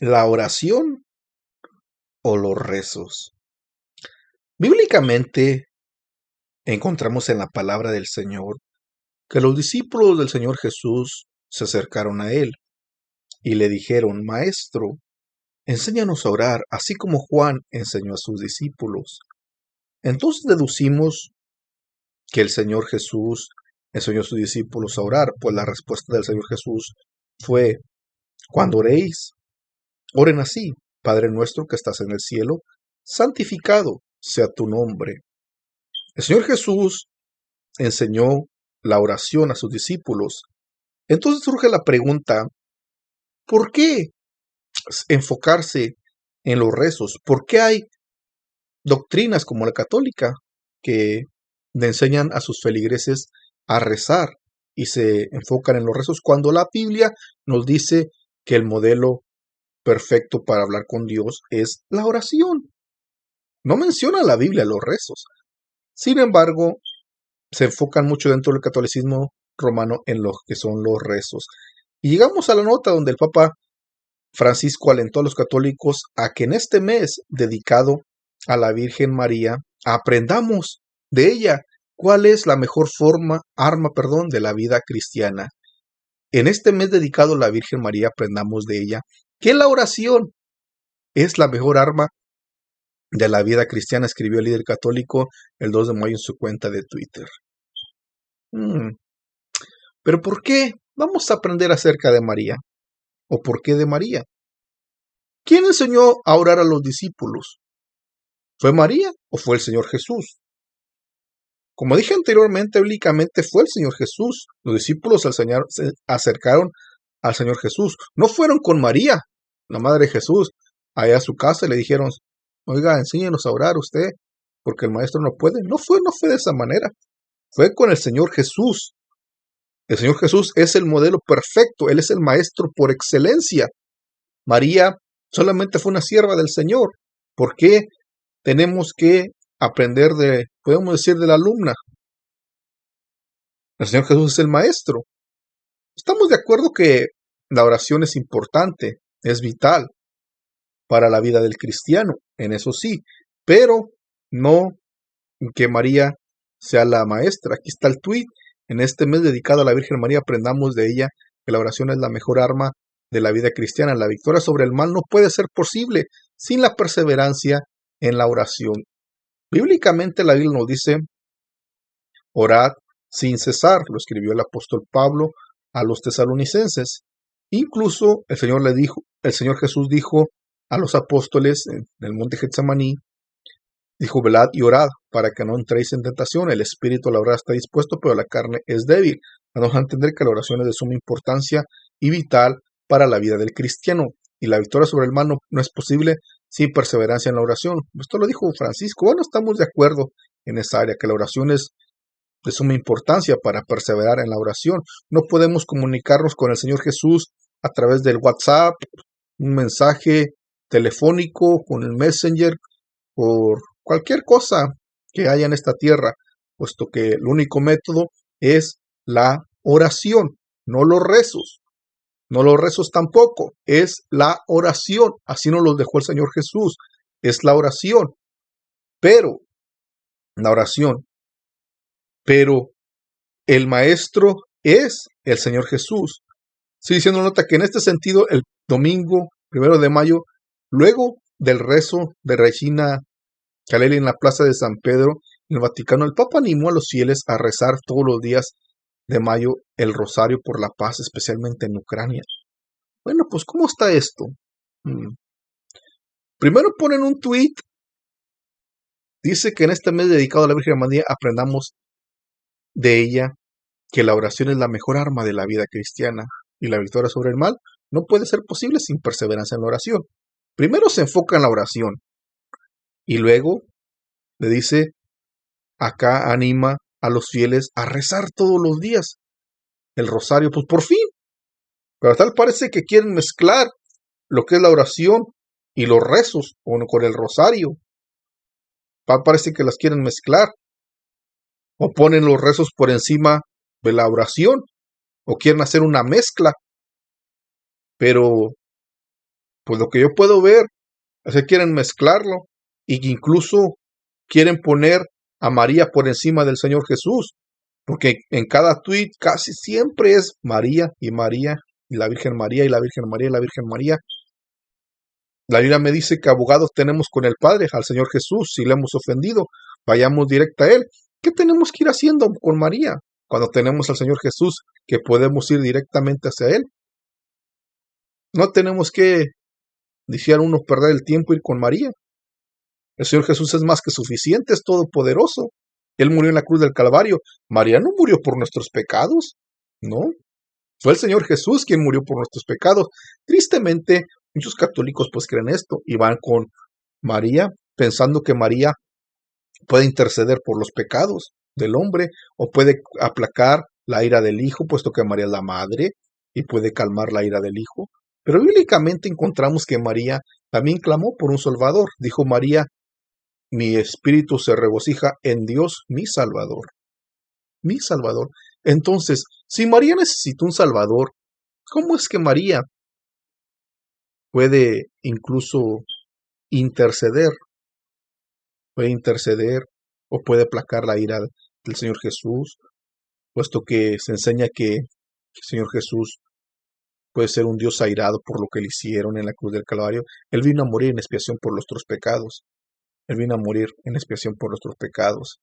¿La oración o los rezos? Bíblicamente encontramos en la palabra del Señor que los discípulos del Señor Jesús se acercaron a él y le dijeron: Maestro, enséñanos a orar, así como Juan enseñó a sus discípulos. Entonces deducimos que el Señor Jesús enseñó a sus discípulos a orar, pues la respuesta del Señor Jesús fue: cuando oréis, oren así: Padre nuestro que estás en el cielo, santificado sea tu nombre. El Señor Jesús enseñó la oración a sus discípulos. Entonces surge la pregunta: ¿por qué enfocarse en los rezos? ¿Por qué hay doctrinas como la católica que le enseñan a sus feligreses a rezar y se enfocan en los rezos, cuando la Biblia nos dice que el modelo perfecto para hablar con Dios es la oración? No menciona la Biblia los rezos. Sin embargo, se enfocan mucho dentro del catolicismo romano en lo que son los rezos. Y llegamos a la nota donde el Papa Francisco alentó a los católicos a que en este mes dedicado a la Virgen María aprendamos de ella cuál es la mejor arma de la vida cristiana. En este mes dedicado a la Virgen María aprendamos de ella que la oración es la mejor arma de la vida cristiana, escribió el líder católico el 2 de mayo en su cuenta de Twitter. ¿Pero por qué vamos a aprender acerca de María? ¿O por qué de María? ¿Quién enseñó a orar a los discípulos? ¿Fue María o fue el Señor Jesús? Como dije anteriormente, bíblicamente fue el Señor Jesús. Los discípulos se acercaron al Señor Jesús. No fueron con María, la madre de Jesús, allá a su casa y le dijeron: oiga, enséñenos a orar usted, porque el maestro no puede. No fue de esa manera. Fue con el Señor Jesús. El Señor Jesús es el modelo perfecto. Él es el maestro por excelencia. María solamente fue una sierva del Señor. ¿Por qué tenemos que aprender podemos decir, de la alumna? El Señor Jesús es el maestro. Estamos de acuerdo que la oración es importante, es vital para la vida del cristiano, en eso sí, pero no que María sea la maestra. Aquí está el tuit: en este mes dedicado a la Virgen María aprendamos de ella que la oración es la mejor arma de la vida cristiana. La victoria sobre el mal no puede ser posible sin la perseverancia en la oración. Bíblicamente la Biblia nos dice: orad sin cesar, lo escribió el apóstol Pablo a los tesalonicenses. Incluso el Señor Jesús dijo a los apóstoles en el monte Getsemaní, dijo: velad y orad para que no entréis en tentación. El espíritu a la verdad está dispuesto, pero la carne es débil. Vamos a entender que la oración es de suma importancia y vital para la vida del cristiano. Y la victoria sobre el mal no es posible sin perseverancia en la oración. Esto lo dijo Francisco. Bueno, estamos de acuerdo en esa área, que la oración es de suma importancia para perseverar en la oración. No podemos comunicarnos con el Señor Jesús a través del WhatsApp, un mensaje telefónico, con el Messenger, por cualquier cosa que haya en esta tierra, puesto que el único método es la oración, no los rezos. No los rezos tampoco, es la oración. Así nos los dejó el Señor Jesús, es la oración. Pero el maestro es el Señor Jesús. Estoy diciendo nota que en este sentido, el domingo 1 de mayo, luego del rezo de Regina Coeli en la plaza de San Pedro, en el Vaticano, el Papa animó a los fieles a rezar todos los días de mayo el rosario por la paz, especialmente en Ucrania. Bueno, pues ¿cómo está esto? Primero ponen un tuit, dice que en este mes dedicado a la Virgen María aprendamos de ella que la oración es la mejor arma de la vida cristiana y la victoria sobre el mal no puede ser posible sin perseverancia en la oración. Primero se enfoca en la oración y luego le dice, acá anima a los fieles a rezar todos los días el rosario, pues por fin. Pero tal parece que quieren mezclar lo que es la oración y los rezos con el rosario. Tal parece que las quieren mezclar. O ponen los rezos por encima de la oración. O quieren hacer una mezcla. Pero pues lo que yo puedo ver es que quieren mezclarlo y que incluso quieren poner a María por encima del Señor Jesús, porque en cada tuit casi siempre es María y María y la Virgen María y la Virgen María y la Virgen María. La Biblia me dice que abogados tenemos con el Padre, al Señor Jesús. Si le hemos ofendido, vayamos directo a Él. ¿Qué tenemos que ir haciendo con María cuando tenemos al Señor Jesús, que podemos ir directamente hacia Él? No tenemos que, decían unos, perder el tiempo, ir con María. El Señor Jesús es más que suficiente, es todopoderoso. Él murió en la cruz del Calvario. María no murió por nuestros pecados, no. Fue el Señor Jesús quien murió por nuestros pecados. Tristemente, muchos católicos pues creen esto y van con María pensando que María puede interceder por los pecados del hombre o puede aplacar la ira del Hijo, puesto que María es la madre y puede calmar la ira del Hijo. Pero bíblicamente encontramos que María también clamó por un Salvador. Dijo María: mi espíritu se regocija en Dios, mi Salvador. Mi Salvador. Entonces, si María necesita un Salvador, ¿cómo es que María puede incluso interceder? Puede interceder o puede aplacar la ira del Señor Jesús, puesto que se enseña que el Señor Jesús puede ser un Dios airado por lo que le hicieron en la cruz del Calvario. Él vino a morir en expiación por nuestros pecados. Él vino a morir en expiación por nuestros pecados.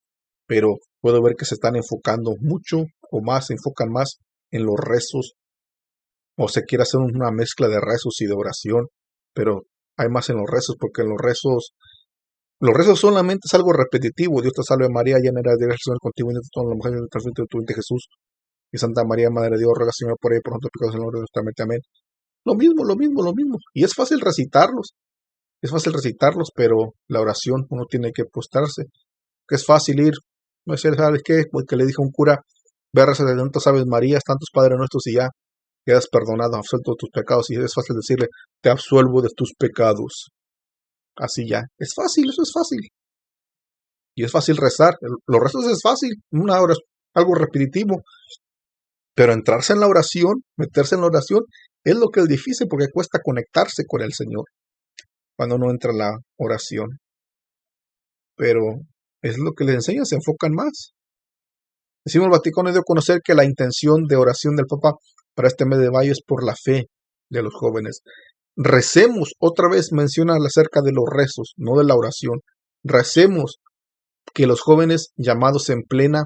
Pero puedo ver que se están enfocando mucho o más, se enfocan más en los rezos, o se quiere hacer una mezcla de rezos y de oración, pero hay más en los rezos, porque en los rezos solamente es algo repetitivo. Dios te salve María, llena eres de gracia, el Señor es contigo, bendita todas las mujeres, bendito fruto de tu vientre Jesús. Y Santa María, Madre de Dios, ruega Señor por ella, por nosotros pecados, en el nombre de nuestra mente. Amén. Lo mismo, lo mismo, lo mismo. Y es fácil recitarlos. Es fácil recitarlos, pero la oración uno tiene que postrarse. Que es fácil ir, no sé, ¿sabes qué? Porque le dijo un cura: ve a rezar de tantas Aves Marías, tantos Padres Nuestros y ya quedas perdonado, absuelto de tus pecados. Y es fácil decirle: te absuelvo de tus pecados. Así ya. Es fácil, eso es fácil. Y es fácil rezar. Los rezos es fácil, una hora, algo repetitivo. Pero entrarse en la oración, meterse en la oración, es lo que es difícil, porque cuesta conectarse con el Señor cuando uno entra en la oración. Pero es lo que les enseñan, se enfocan más. Decimos, el Vaticano dio a conocer que la intención de oración del Papa para este mes de mayo es por la fe de los jóvenes. Recemos, otra vez menciona acerca de los rezos, no de la oración. Recemos que los jóvenes llamados en plena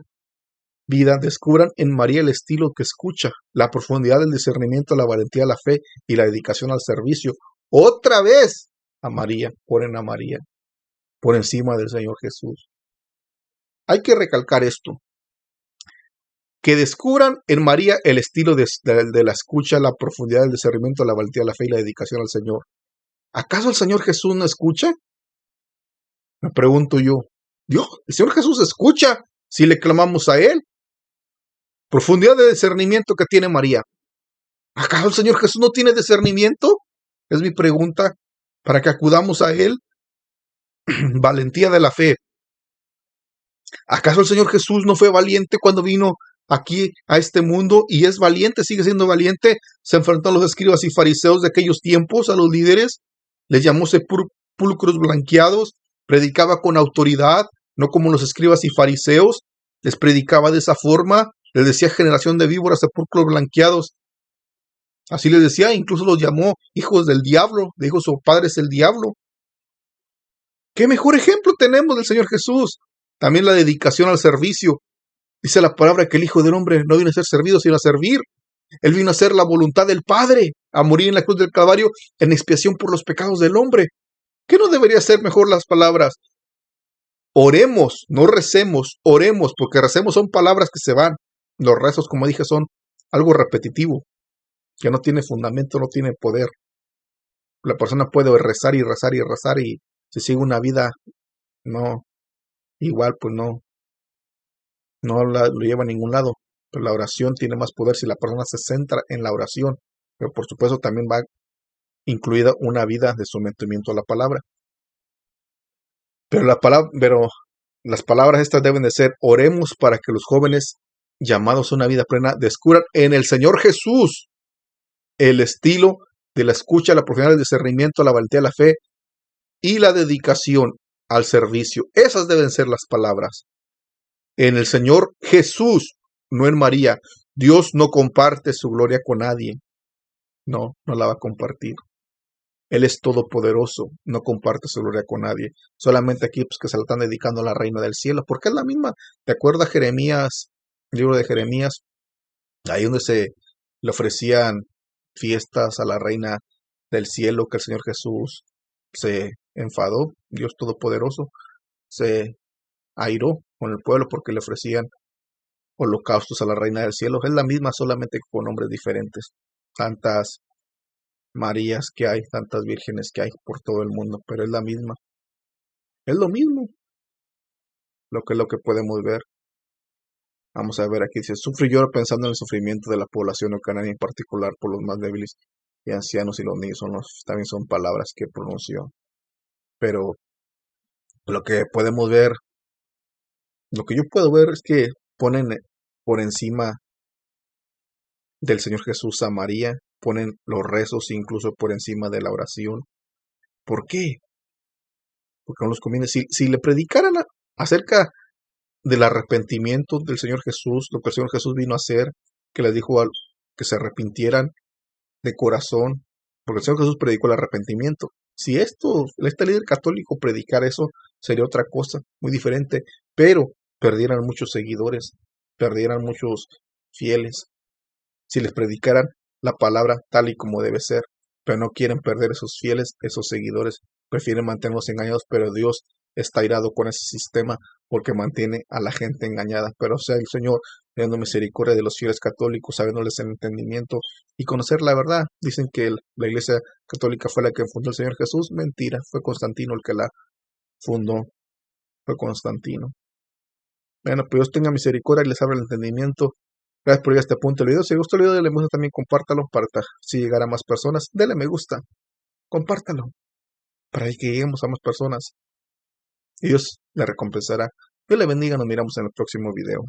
vida descubran en María el estilo que escucha, la profundidad del discernimiento, la valentía, la fe y la dedicación al servicio. Otra vez a María, ponen a María por encima del Señor Jesús. Hay que recalcar esto: que descubran en María el estilo de la escucha, la profundidad del discernimiento, la valentía, la fe y la dedicación al Señor. ¿Acaso el Señor Jesús no escucha? Me pregunto yo. Dios, el Señor Jesús escucha si le clamamos a Él. Profundidad de discernimiento que tiene María. ¿Acaso el Señor Jesús no tiene discernimiento? Es mi pregunta, para que acudamos a Él. Valentía de la fe. ¿Acaso el Señor Jesús no fue valiente cuando vino aquí a este mundo? Y es valiente, sigue siendo valiente. Se enfrentó a los escribas y fariseos de aquellos tiempos, a los líderes. Les llamó sepulcros blanqueados. Predicaba con autoridad, no como los escribas y fariseos. Les predicaba de esa forma. Les decía: generación de víboras, sepulcros blanqueados. Así les decía, incluso los llamó hijos del diablo. Le dijo: su padre es el diablo. ¿Qué mejor ejemplo tenemos del Señor Jesús? También la dedicación al servicio. Dice la palabra que el Hijo del Hombre no vino a ser servido, sino a servir. Él vino a hacer la voluntad del Padre, a morir en la cruz del Calvario en expiación por los pecados del hombre. ¿Qué no debería ser mejor las palabras? Oremos, no recemos, oremos, porque recemos son palabras que se van. Los rezos, como dije, son algo repetitivo, que no tiene fundamento, no tiene poder. La persona puede rezar y rezar y rezar, y si sigue una vida no igual, pues no lo lleva a ningún lado. Pero la oración tiene más poder si la persona se centra en la oración. Pero por supuesto también va incluida una vida de sometimiento a la palabra. Pero las palabras estas deben de ser: oremos para que los jóvenes llamados a una vida plena descubran en el Señor Jesús el estilo de la escucha, la profundidad del discernimiento, la valentía, la fe y la dedicación al servicio. Esas deben ser las palabras. En el Señor Jesús, no en María. Dios no comparte su gloria con nadie. No, no la va a compartir. Él es todopoderoso, no comparte su gloria con nadie. Solamente aquí pues, que se la están dedicando a la reina del cielo, porque es la misma. ¿Te acuerdas Jeremías, el libro de Jeremías? Ahí donde se le ofrecían fiestas a la reina del cielo, que el Señor Jesús se enfadó, Dios todopoderoso, se airó con el pueblo porque le ofrecían holocaustos a la reina del cielo. Es la misma, solamente con nombres diferentes. Tantas Marías que hay, tantas vírgenes que hay por todo el mundo, pero es la misma. Es lo mismo, lo que podemos ver. Vamos a ver aquí, dice, sufre y llora pensando en el sufrimiento de la población ucraniana, en particular por los más débiles y ancianos y los niños, también son palabras que pronunció. Pero lo que podemos ver, lo que yo puedo ver es que ponen por encima del Señor Jesús a María, ponen los rezos incluso por encima de la oración. ¿Por qué? Porque no los conviene. Si le predicaran acerca del arrepentimiento del Señor Jesús, lo que el Señor Jesús vino a hacer, que les dijo que se arrepintieran de corazón, porque el Señor Jesús predicó el arrepentimiento. Si este líder católico predicara eso, sería otra cosa, muy diferente, pero perdieran muchos seguidores, perdieran muchos fieles, si les predicaran la palabra tal y como debe ser, pero no quieren perder esos fieles, esos seguidores, prefieren mantenerlos engañados, pero Dios está irado con ese sistema porque mantiene a la gente engañada. Pero sea el Señor teniendo misericordia de los fieles católicos, sabiéndoles el entendimiento y conocer la verdad. Dicen que la Iglesia Católica fue la que fundó el Señor Jesús. Mentira, fue Constantino el que la fundó. Fue Constantino. Bueno, pues Dios tenga misericordia y les abra el entendimiento. Gracias por llegar a este punto del video. Si les gustó el video, dale me gusta, también compártalo para si llegar a más personas. Dale me gusta, compártalo para que lleguemos a más personas. Y Dios le recompensará. Dios le bendiga, nos miramos en el próximo video.